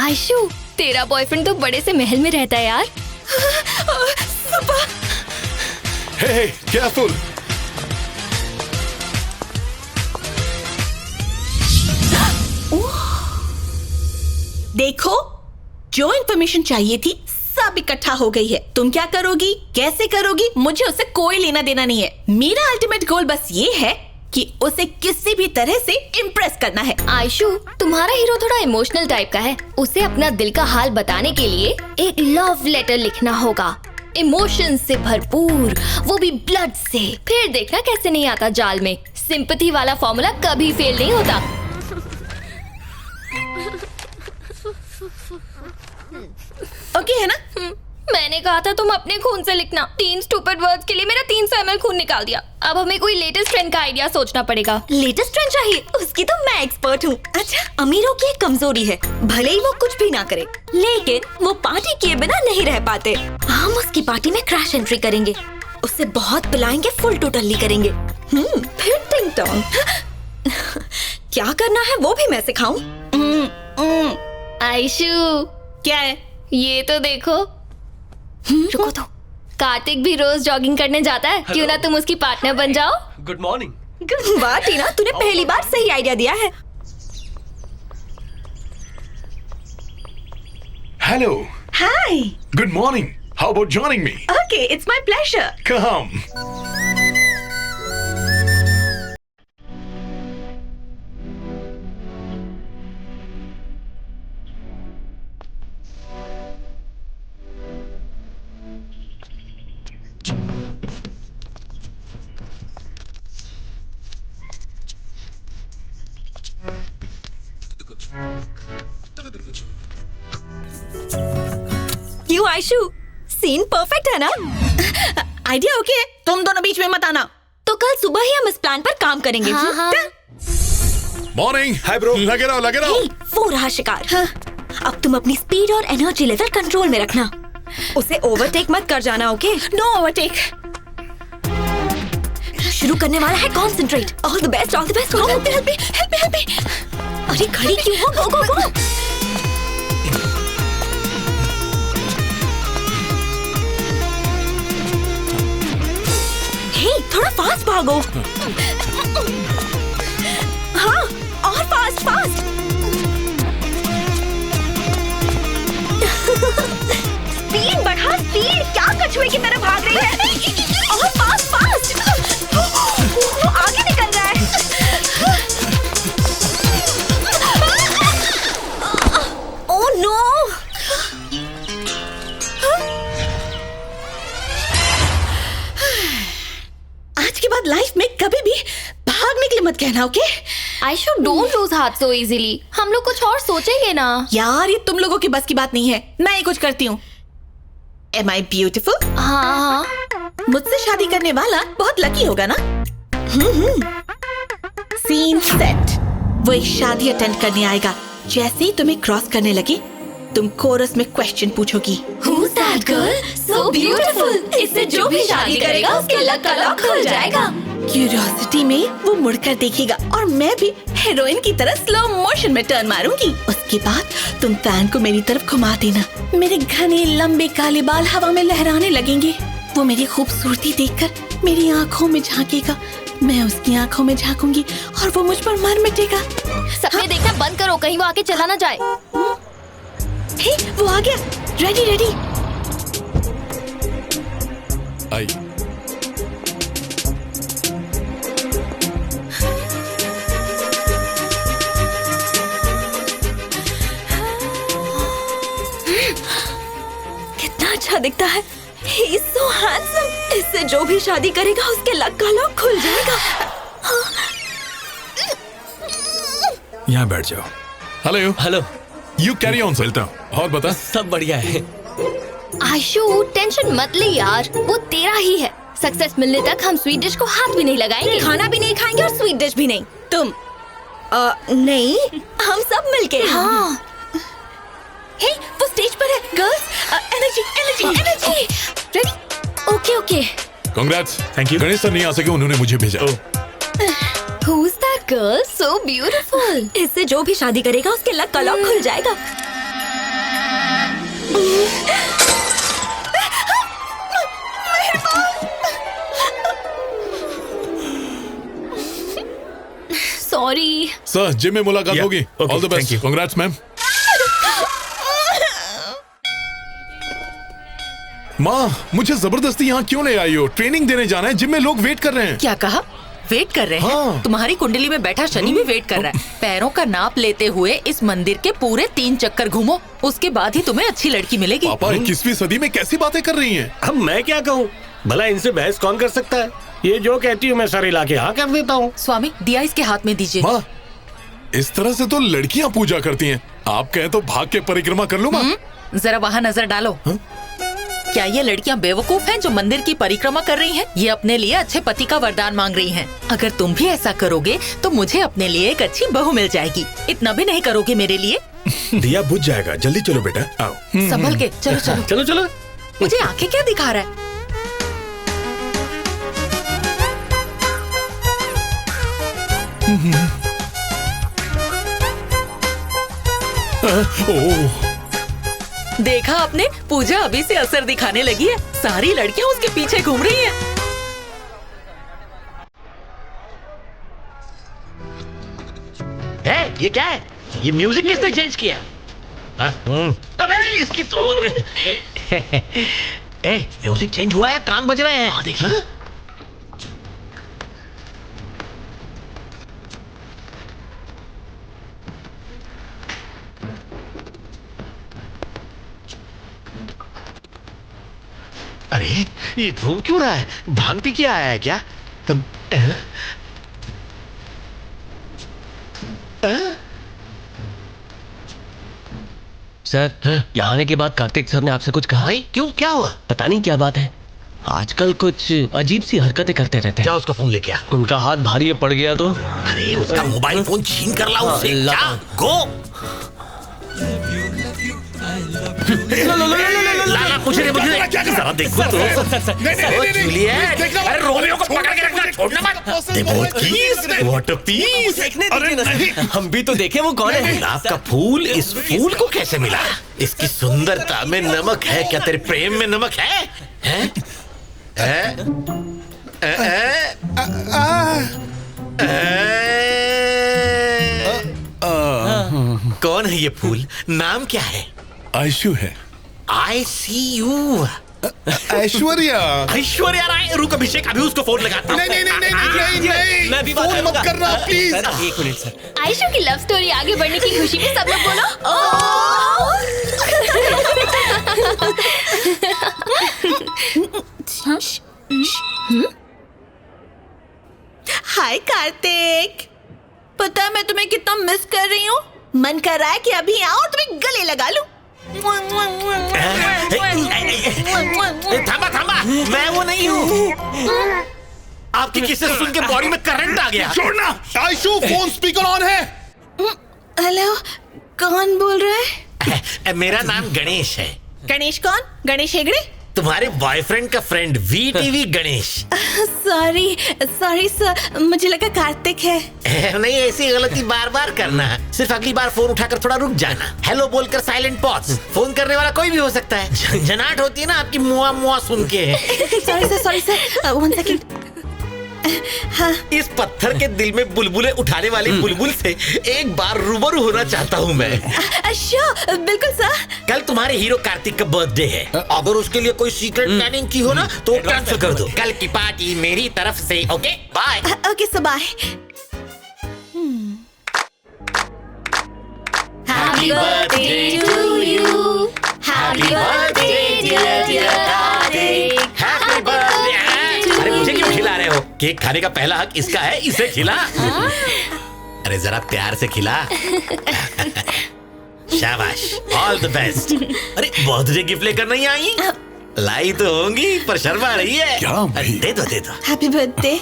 आयशु, तेरा बॉयफ्रेंड तो बड़े से महल में रहता है यार। Hey, careful! देखो, जो इन्फॉर्मेशन चाहिए थी सब इकट्ठा हो गई है। तुम क्या करोगी, कैसे करोगी, मुझे उससे कोई लेना देना नहीं है। मेरा अल्टीमेट गोल बस ये है कि उसे किसी भी तरह से इम्प्रेस करना है। आयशु, तुम्हारा हीरो थोड़ा इमोशनल टाइप का है। उसे अपना दिल का हाल बताने के लिए एक लव लेटर लिखना होगा, इमोशन से भरपूर, वो भी ब्लड से। फिर देखना कैसे नहीं आता जाल में। सिंपैथी वाला फॉर्मूला कभी फेल नहीं होता। ओके है ना? मैंने कहा था तुम अपने खून से लिखना। 3 स्टूपिड वर्ड्स के लिए मेरा 300 ml खून निकाल दिया। अब हमें कोई लेटेस्ट ट्रेंड का आइडिया सोचना पड़ेगा। लेटेस्ट ट्रेंड चाहिए? उसकी तो मैं एक्सपर्ट हूँ। अच्छा, अमीरों की एक कमजोरी है, भले ही वो कुछ भी ना करे, लेकिन वो पार्टी किए बिना नहीं रह पाते। हम उसकी पार्टी में क्रैश एंट्री करेंगे, उसे बहुत पिलाएंगे, फुल टोटली करेंगे। फिर टिंग टोंग। क्या करना है वो भी मैं सिखाऊं। आयशु, क्या है? ये तो देखो। रुको तो। कार्तिक भी रोज जॉगिंग करने जाता है, क्यों ना तुम उसकी पार्टनर बन जाओ। Good morning. वाह टीना, तूने पहली बार सही आइडिया दिया है। Hello! Hi. Good morning! How about joining me? Okay, it's my pleasure. Come! क्यों आयशु, सीन परफेक्ट है ना? आइडिया ओके है, तुम दोनों बीच में मत आना। तो कल सुबह ही हम इस प्लान पर काम करेंगे। हाँ, हाँ। Morning! Hi bro! लगे रहो, लगे रहो! हे, वो रहा शिकार। अब तुम अपनी स्पीड और एनर्जी लेवल कंट्रोल में रखना। उसे ओवरटेक मत कर जाना, ओके? No overtake. शुरू करने वाला है, concentrate. All the best, all the best. Help me. अरे खड़ी क्यों हो? गो गो गो। हे, थोड़ा फास्ट भागो। हाँ, और फास्ट फास्ट। स्पीड बढ़ा, स्पीड। क्या कछुए की तरह भाग रही है? और फास्ट फास्ट। वो आगे निकल रहा है। Oh no. आज के बाद लाइफ में कभी भी भागने के लिए मत कहना, okay? Aishu, don't lose heart so easily. हम लोग कुछ और सोचेंगे ना। यार, ये तुम लोगों की बस की बात नहीं है। मैं ही कुछ करती हूँ। Am I beautiful? हाँ, मुझसे शादी करने वाला बहुत लकी होगा ना? Scene set. वो एक शादी अटेंड करने आएगा। जैसे ही तुम्हें क्रॉस करने लगे, तुम कोरस में question पूछोगी। Who's that girl? So beautiful. इससे जो भी शादी करेगा उसके लक का लॉक खुल जाएगा। क्यूरियोसिटी में वो मुड़कर देखेगा और मैं भी हीरोइन की तरह स्लो मोशन में टर्न मारूंगी। उसके बाद तुम फैन को मेरी तरफ घुमा देना। मेरे घने लंबे काले बाल हवा में लहराने लगेंगे। वो मेरी खूबसूरती देखकर मेरी आंखों में झांकेगा। मैं उसकी आंखों में झांकूंगी और वो मुझ पर मर मिटेगा। सपने देखना बंद करो, कहीं वो आके चला ना जाए। हे, वो आ गया। Ready ready. आई। कितना अच्छा दिखता है। He is so handsome. इससे जो भी शादी करेगा उसके लक का लॉक खुल जाएगा। यहाँ बैठ जाओ। Hello. Hello. You carry on, चलता हूँ। और बता। सब बढ़िया है। आयशु, टेंशन मत ले यार, वो तेरा ही है। सक्सेस मिलने तक हम स्वीट डिश को हाथ भी नहीं लगाएंगे। खाना भी नहीं खाएंगे और स्वीट डिश भी नहीं। तुम नहीं, हम सब मिलके। हाँ, हे, वो स्टेज पर है। Girls, energy energy energy. Ready? Okay okay. Congrats. Thank you. Ganesh sir नहीं आ सके, उन्होंने मुझे भेजा। who's that girl? So beautiful. इससे जो भी शादी करेगा उसके लक का लॉक खुल जाएगा। सर जिम में मुलाकात Yeah, होगी। okay, all the thank best. you. Congrats ma'am. माँ मुझे जबरदस्ती यहाँ क्यों ले आई हो? ट्रेनिंग देने जाना है, जिम में लोग वेट कर रहे हैं। क्या कहा? वेट कर रहे हैं? हाँ। तुम्हारी कुंडली में बैठा शनि भी वेट कर रहा है। पैरों का नाप लेते हुए इस मंदिर के पूरे 3 चक्कर घूमो, उसके बाद ही तुम्हें अच्छी लड़की मिलेगी। पापा 21वीं सदी में कैसी बातें कर रही हैं? अब मैं क्या कहूँ, भला इनसे बहस कौन कर सकता है? ये जो कहती हूँ मैं सर हिला के हाँ कर देता हूँ। स्वामी दिया इसके हाथ में दीजिए। माँ इस तरह से तो लड़कियाँ पूजा करती हैं। आप कहें तो भाग के परिक्रमा कर लूँ माँ? जरा वहाँ नजर डालो। क्या ये लड़कियाँ बेवकूफ हैं जो मंदिर की परिक्रमा कर रही हैं? ये अपने लिए अच्छे पति का वरदान मांग रही हैं। अगर तुम भी ऐसा करोगे तो मुझे अपने लिए एक अच्छी बहू मिल जाएगी। इतना भी नहीं करोगे मेरे लिए? दिया बुझ जाएगा, जल्दी चलो बेटा, आओ। संभल के चलो चलो। चलो चलो। मुझे आंखें क्या दिखा रहा है? ओह देखा आपने, पूजा अभी से असर दिखाने लगी है। सारी लड़कियां उसके पीछे घूम रही हैं। ये क्या है? ये म्यूजिक किसने चेंज किया? अबे इसकी तो म्यूजिक चेंज हुआ है, कान बज रहे हैं। देखिए। अरे ये घूम क्यों रहा है? भांग पी के आया है क्या? सर, यहाँ आने के बाद कार्तिक सर ने आपसे कुछ कहा? भाई क्यों, क्या हुआ? पता नहीं क्या बात है, आजकल कुछ अजीब सी हरकतें करते रहते हैं। क्या उसका फोन लेके आ? उनका हाथ भारी पड़ गया तो? अरे उसका मोबाइल फोन छीन कर लाओ उससे। क्या? गो। लाला कुछ नहीं, मुझे जरा देखो तो। जूलियट, अरे रोमियो को पकड़ के रखना, छोड़ना मत। Devote keys, what a piece। अरे नहीं, हम भी तो देखें वो कौन है। गुलाब का फूल इस फूल को कैसे मिला? इसकी सुंदरता में नमक है क्या? तेरे प्रेम में नमक है? हैं? कौन है ये फूल? नाम क्या है? आयशु है। ICU। ऐश्वर्या। ऐश्वर्या राय। रुक अभिषेक, अभी उसको फोन लगाता हूं। नहीं मैं भी बात फोन मत करूंगा। करना प्लीज। सर, एक मिनट सर। आयशु की लव स्टोरी आगे बढ़ने की खुशी में सब लोग बोलो हाय कार्तिक, पता है मैं तुम्हें कितना मिस कर रही हूँ। मन कर रहा है कि अभी आओ और तुम्हें गले लगा लूं। थामा थामा, मैं वो नहीं हूँ। आपकी किसे सुन के बॉडी में करंट आ गया। छोड़ना। आयशु फोन स्पीकर ऑन है। हेलो, कौन बोल रहा है? मेरा नाम गणेश है। गणेश कौन? गणेश हेगड़े? तुम्हारे बॉयफ्रेंड का friend VTV Ganesh. Sorry sorry sir, मुझे लगा कार्तिक है। नहीं, ऐसी गलती बार बार करना। सिर्फ अगली बार फोन उठाकर थोड़ा रुक जाना। हेलो बोलकर साइलेंट पॉज। फोन करने वाला कोई भी हो सकता है। झंझनाहट होती है ना आपकी मुआ मुआ सुन के। Sorry sir, 1 second. हाँ। इस पत्थर के दिल में बुलबुलें उठाने वाली बुलबुल से एक बार रूबरू होना चाहता हूँ मैं। अच्छा बिल्कुल सर। कल तुम्हारे हीरो कार्तिक का बर्थडे है। अगर उसके लिए कोई सीक्रेट प्लानिंग की हो ना तो कैंसिल कर दो। कल की पार्टी मेरी तरफ से। Okay bye. Okay sir, bye. Happy birthday to you. Happy birthday dear Kartik. Happy birthday. अरे मुझे क्यों खिला रहे हो? केक खाने का पहला हक इसका है, इसे खिला। अरे जरा प्यार से खिला। शाबाश, ऑल द बेस्ट। अरे बर्थडे गिफ्ट लेकर नहीं आई? लाई तो होंगी पर शर्मा रही है। क्या भाई? दे दो। Happy birthday.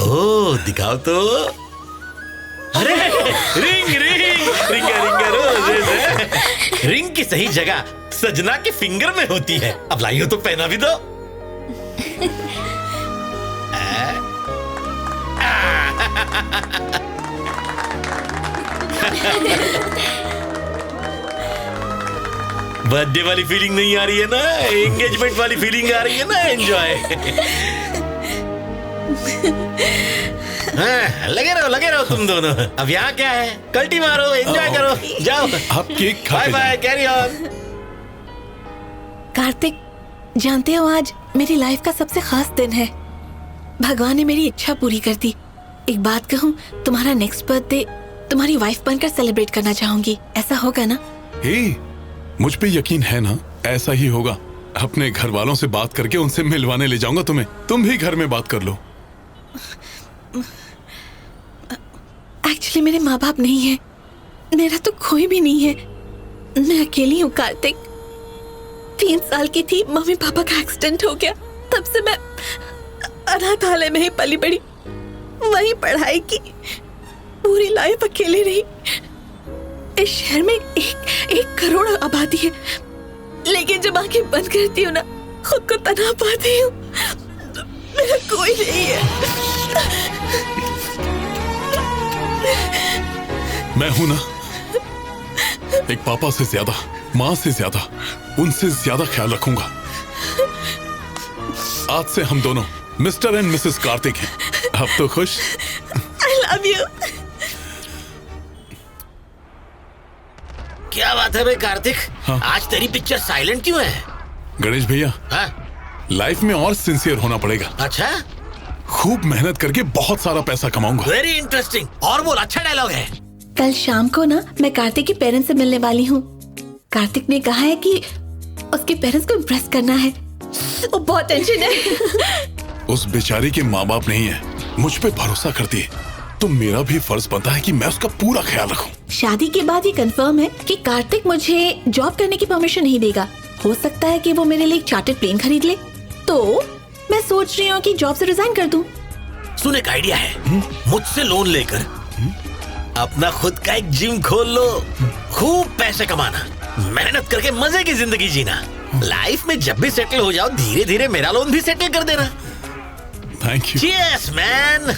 ओह दिखाओ तो। अरे रिंग रोजेस है। रिंग की सही जगह सजना के फिंगर में होती है। अब लाई हो तो पहना भी दो। बर्थडे वाली फीलिंग नहीं आ रही है ना? एंगेजमेंट वाली फीलिंग आ रही है ना? एंजॉय। लगे रहो तुम दोनों। अब यहाँ क्या है, कल्टी मारो, एंजॉय करो, जाओ। आप केक खा बाय के बाय, कैरी ऑन। कार्तिक, जानते हो आज मेरी लाइफ का सबसे खास दिन है। भगवान ने मेरी इच्छा पूरी कर दी। एक बात कहूँ, तुम्हारा नेक्स्ट बर्थडे तुम्हारी वाइफ बनकर सेलिब्रेट करना चाहूंगी। ऐसा होगा ना? हे, मुझ पे यकीन है ना, ऐसा ही होगा। अपने घर वालों से बात करके उनसे मिलवाने ले जाऊंगा तुम्हें। तुम भी घर में बात कर लो। एक्चुअली मेरे माँ बाप नहीं है, मेरा तो कोई भी नहीं है। मैं अकेली हूँ कार्तिक। 3 साल की थी, मम्मी पापा का एक्सीडेंट हो गया। तब से मैं अनाथालय में ही पली बड़ी, वहीं पढ़ाई की, पूरी लाइफ अकेली रही। इस शहर में 1 करोड़ आबादी है, लेकिन जब आंखें बंद करती हूँ ना, खुद को तना पाती हूँ। मेरा कोई नहीं है। मैं हूं ना, एक पापा से ज्यादा, माँ से ज्यादा, उनसे ज्यादा ख्याल रखूंगा। आज से हम दोनों मिस्टर एंड मिसेस कार्तिक हैं। अब तो खुश? I love you। क्या बात है भाई कार्तिक, हाँ? आज तेरी पिक्चर साइलेंट क्यों है? गणेश भैया, हाँ? लाइफ में और सिंसियर होना पड़ेगा। अच्छा, खूब मेहनत करके बहुत सारा पैसा कमाऊंगा। Very interesting. और बोल, अच्छा डायलॉग है। कल शाम को ना मैं कार्तिक के पेरेंट्स से मिलने वाली हूँ। कार्तिक ने कहा है कि उसके पेरेंट्स को इम्प्रेस करना है। वो बहुत टेंशन है। उस बेचारी के माँ बाप नहीं है, मुझ पे भरोसा करती है, तो मेरा भी फर्ज बनता है कि मैं उसका पूरा ख्याल रखूं। शादी के बाद ये कंफर्म है कि कार्तिक मुझे जॉब करने की परमिशन नहीं देगा। हो सकता है कि वो मेरे लिए एक चार्टर्ड प्लेन खरीद ले। तो मैं सोच रही हूँ कि जॉब से रिजाइन कर दूं। सुन, एक आइडिया है। मुझसे लोन लेकर अपना खुद का एक जिम खोल लो। खूब पैसे कमाना, मेहनत करके मजे की जिंदगी जीना। लाइफ में जब भी सेटल हो जाओ, धीरे धीरे मेरा लोन भी सेटल कर देना। Thank you. Cheers man.